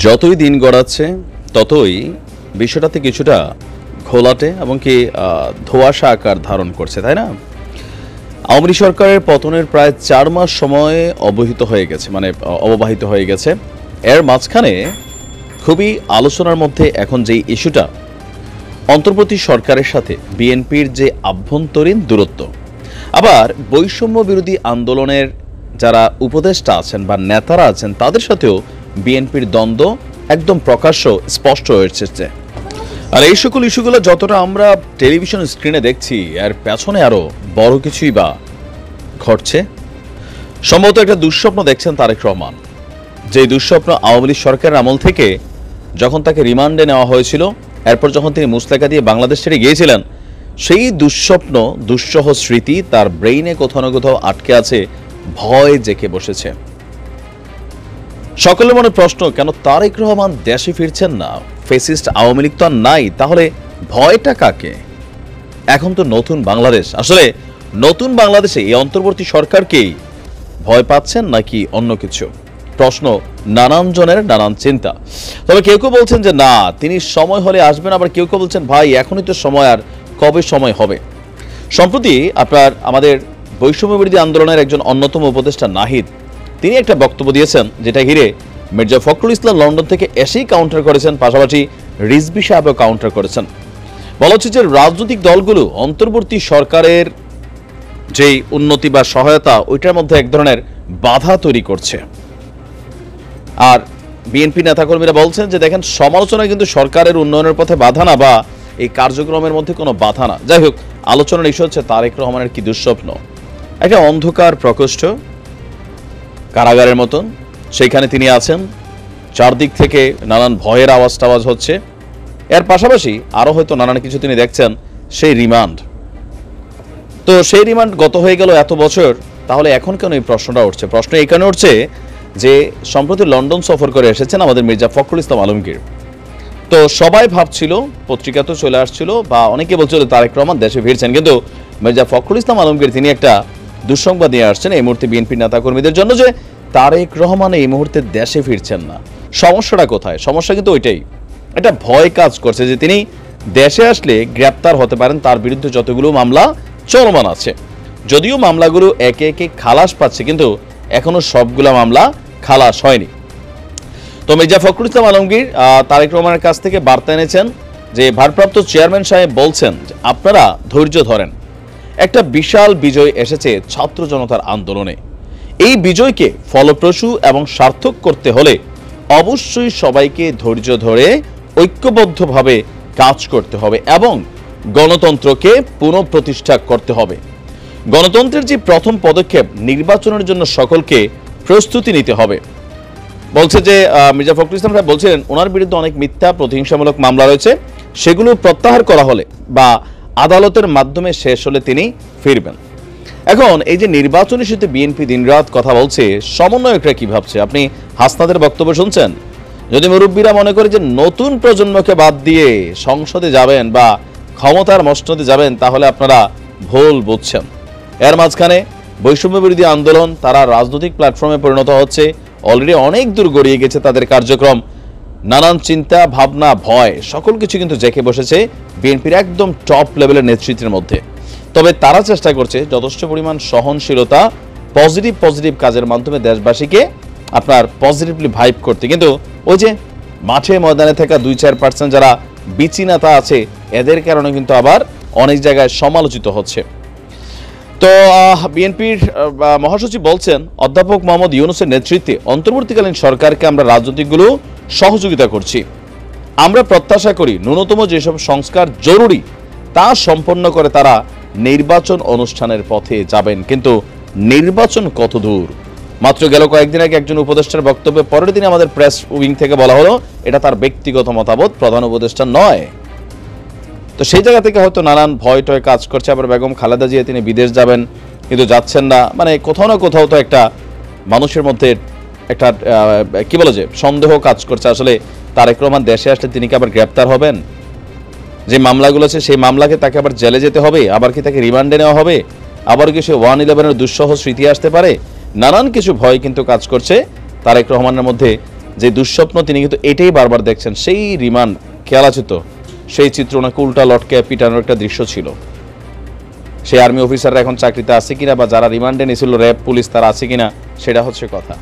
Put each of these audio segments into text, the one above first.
যতই দিন গড়াচ্ছে ততই বিষয়টাতে কিছুটা ঘোলাটে এবং কি ধোঁয়াশা আকার ধারণ করছে, তাই না? আওয়ামী লীগ সরকারের পতনের প্রায় 4 মাস সময় অববাহিত হয়ে গেছে। এর মাঝখানে খুবই আলোচনার মধ্যে এখন যে ইস্যুটা, অন্তর্বর্তী সরকারের সাথে বিএনপির যে আভ্যন্তরীণ দূরত্ব, আবার বৈষম্য বিরোধী আন্দোলনের যারা উপদেষ্টা আছেন বা নেতারা আছেন তাদের সাথেও বিএনপির দ্বন্দ্ব একদম প্রকাশ্য স্পষ্ট হয়ে এসেছে। আর এই সকল ইস্যুগুলো যতটা আমরা টেলিভিশন স্ক্রিনে দেখছি, এর পেছনে আরো বড় কিছুই বা ঘটছে। সম্ভবত একটা দুঃস্বপ্ন দেখছেন তারেক রহমান, যে দুঃস্বপ্ন আওয়ামী লীগ সরকারের আমল থেকে যখন তাকে রিমান্ডে নেওয়া হয়েছিল, এরপর যখন তিনি মুচলেকা দিয়ে বাংলাদেশ ছেড়ে গিয়েছিলেন, সেই দুঃস্বপ্ন দুঃসহ স্মৃতি তার ব্রেইনে কোথাও না কোথাও আটকে আছে, ভয় জেঁকে বসেছে। সকলের মনে প্রশ্ন, কেন তারেক রহমান দেশে ফিরছেন না? ফেসিস্ট আওয়ামী লীগ তো আর নাই, তাহলে ভয়টা কাকে? এখন তো নতুন বাংলাদেশ, আসলে নতুন বাংলাদেশে এই অন্তর্বর্তী সরকারকেই ভয় পাচ্ছেন নাকি অন্য কিছু? প্রশ্ন নানান জনের, নানান চিন্তা। তবে কেউ কেউ বলছেন যে না, তিনি সময় হলে আসবেন, আবার কেউ কেউ বলছেন ভাই এখনই তো সময়, আর কবে সময় হবে? সম্প্রতি আমাদের বৈষম্য বিরোধী আন্দোলনের একজন অন্যতম উপদেষ্টা নাহিদ, তিনি একটা বক্তব্য দিয়েছেন, যেটা ঘিরে মির্জা ফখরুল ইসলাম লন্ডন থেকে এসেই কাউন্টার করেছেন, পাশাপাশি রিজভী সাহেবও কাউন্টার করেছেন। বলা হচ্ছে যে রাজনৈতিক দলগুলো অন্তর্বর্তী সরকারের যেই উন্নতি বা সহায়তা, ওইটার মধ্যে এক ধরনের বাধা তৈরি করছে। আর বিএনপি নেতাকর্মীরা বলছেন যে দেখেন, সমালোচনা কিন্তু সরকারের উন্নয়নের পথে বাধা না, বা এই কার্যক্রমের মধ্যে কোনো বাধা না। যাই হোক, আলোচনার ইস্যু হচ্ছে তারেক রহমানের কি দুঃস্বপ্ন, একটা অন্ধকার প্রকোষ্ঠ, কারাগারের মতন, সেইখানে তিনি আছেন। চারদিক থেকে নানান ভয়ের আওয়াজ টাওয়াজ হচ্ছে। এর পাশাপাশি আরো হয়তো নানান কিছু তিনি দেখছেন, সেই রিমান্ড। তো সেই রিমান্ড গত হয়ে গেল এত বছর, তাহলে এখন কেন এই প্রশ্নটা উঠছে? প্রশ্ন এখানে উঠছে যে সম্প্রতি লন্ডন সফর করে এসেছেন আমাদের মির্জা ফখরুল ইসলাম আলমগীর। তো সবাই ভাবছিল, পত্রিকাতেও চলে আসছিল, বা অনেকে বলছিল তারেক রহমান দেশে ফিরছেন, কিন্তু মির্জা ফখরুল ইসলাম আলমগীর তিনি একটা দুঃসংবাদ নিয়ে আসছেন এই মুহূর্তে বিএনপি নেতাকর্মীদের জন্য, যে তারেক রহমান এই মুহূর্তে দেশে ফিরছেন না। সমস্যাটা কোথায়? সমস্যা কিন্তু ওইটাই, একটা ভয় কাজ করছে যে তিনি দেশে আসলে গ্রেপ্তার হতে পারেন, তার বিরুদ্ধে যতগুলো মামলা চলমান আছে। যদিও মামলাগুলো একে একে খালাস পাচ্ছে, কিন্তু এখনো সবগুলো মামলা খালাস হয়নি। তো মির্জা ফখরুল ইসলাম আলমগীর তারেক রহমানের কাছ থেকে বার্তা এনেছেন যে ভারপ্রাপ্ত চেয়ারম্যান সাহেব বলছেন আপনারা ধৈর্য ধরেন, একটা বিশাল বিজয় এসেছে ছাত্র জনতার আন্দোলনে। এই বিজয়কে ফলপ্রসূ এবং সার্থক করতে হলে অবশ্যই সবাইকে ধৈর্য ধরে ঐক্যবদ্ধভাবে কাজ করতে হবে এবং গণতন্ত্রকে পুনঃপ্রতিষ্ঠা করতে হবে। গণতন্ত্রের যে প্রথম পদক্ষেপ, নির্বাচনের জন্য সকলকে প্রস্তুতি নিতে হবে। বলছে যে মির্জা ফখরুল ইসলাম সাহেব বলছিলেন ওনার বিরুদ্ধে অনেক মিথ্যা প্রতিহিংসামূলক মামলা রয়েছে, সেগুলো প্রত্যাহার করা হলে বা আদালতের মাধ্যমে শেষ হলে তিনি ফিরবেন। এখন এই যে নির্বাচন ইস্যুতে বিএনপি দিনরাত কথা বলছে, সমন্বয়করা কি ভাবছে? আপনি হাসনাদের বক্তব্য শুনছেন। যদি মুরব্বীরা মনে করে যে নতুন প্রজন্মকে বাদ দিয়ে সংসদে যাবেন বা ক্ষমতার মসনদে যাবেন, তাহলে আপনারা ভুল বুঝছেন। এর মাঝখানে বৈষম্য বিরোধী আন্দোলন তারা রাজনৈতিক প্ল্যাটফর্মে পরিণত হচ্ছে, অলরেডি অনেক দূর গড়িয়ে গেছে তাদের কার্যক্রম। নানান চিন্তা ভাবনা, ভয়, সকল কিছু কিন্তু জেঁকে বসেছে বিএনপির একদম টপ লেভেলের নেতৃত্বের মধ্যে। তবে তারা চেষ্টা করছে যথেষ্ট পরিমাণ সহনশীলতা, পজিটিভ কাজের মাধ্যমে দেশবাসীকে আপনার পজিটিভলি ভাইব করতে। কিন্তু ওই যে মাঠে ময়দানে থাকা 2-4% যারা বিচি নেতা আছে, এদের কারণে কিন্তু আবার অনেক জায়গায় সমালোচিত হচ্ছে। তো বিএনপির মহাসচিব বলছেন অধ্যাপক মোহাম্মদ ইউনূসের নেতৃত্বে অন্তর্বর্তীকালীন সরকারকে আমরা রাজনৈতিকগুলো সহযোগিতা করছি। আমরা প্রত্যাশা করি ন্যূনতম যেসব সংস্কার জরুরি তা সম্পন্ন করে তারা নির্বাচন অনুষ্ঠানের পথে যাবেন। কিন্তু নির্বাচন কত দূর? মাত্র গেল কয়েকদিন আগে একজন উপদেষ্টার বক্তব্যে পরের দিন আমাদের প্রেস উইং থেকে বলা হলো এটা তার ব্যক্তিগত মতামত, প্রধান উপদেষ্টা নয়। তো সেই জায়গা থেকে হয়তো নানান ভয় টয় কাজ করছে। আবার বেগম খালেদা জিয়া তিনি বিদেশ যাবেন, কিন্তু যাচ্ছেন না, মানে কোথাও না কোথাও তো একটা মানুষের মধ্যে একটা কি বলে যে সন্দেহ কাজ করছে, আসলে তারেক রহমান দেশে আসলে তিনি কি আবার গ্রেপ্তার হবেন? যে মামলাগুলো আছে সেই মামলাকে তাকে আবার জেলে যেতে হবে, আবার কি তাকে রিমান্ডে নেওয়া হবে, আবার কি সে 1/11 দুঃসহ স্মৃতি আসতে পারে? নানান কিছু ভয় কিন্তু কাজ করছে তারেক রহমানের মধ্যে, যে দুঃস্বপ্ন তিনি কিন্তু এটাই বারবার দেখছেন। সেই রিমান্ড খেয়াল আছে তো, সেই চিত্র ওনাকে উল্টা লটকে পিটানোর একটা দৃশ্য ছিল। সেই আর্মি অফিসাররা এখন চাকরিতে আছে কিনা বা যারা রিমান্ডে নিয়েছিল র্যাব পুলিশ তারা আছে কিনা সেটা হচ্ছে কথা।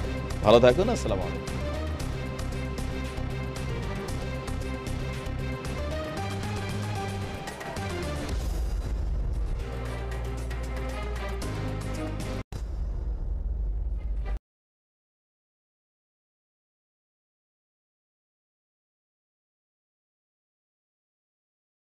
ভালো থাকুন, আসসালামু আলাইকুম।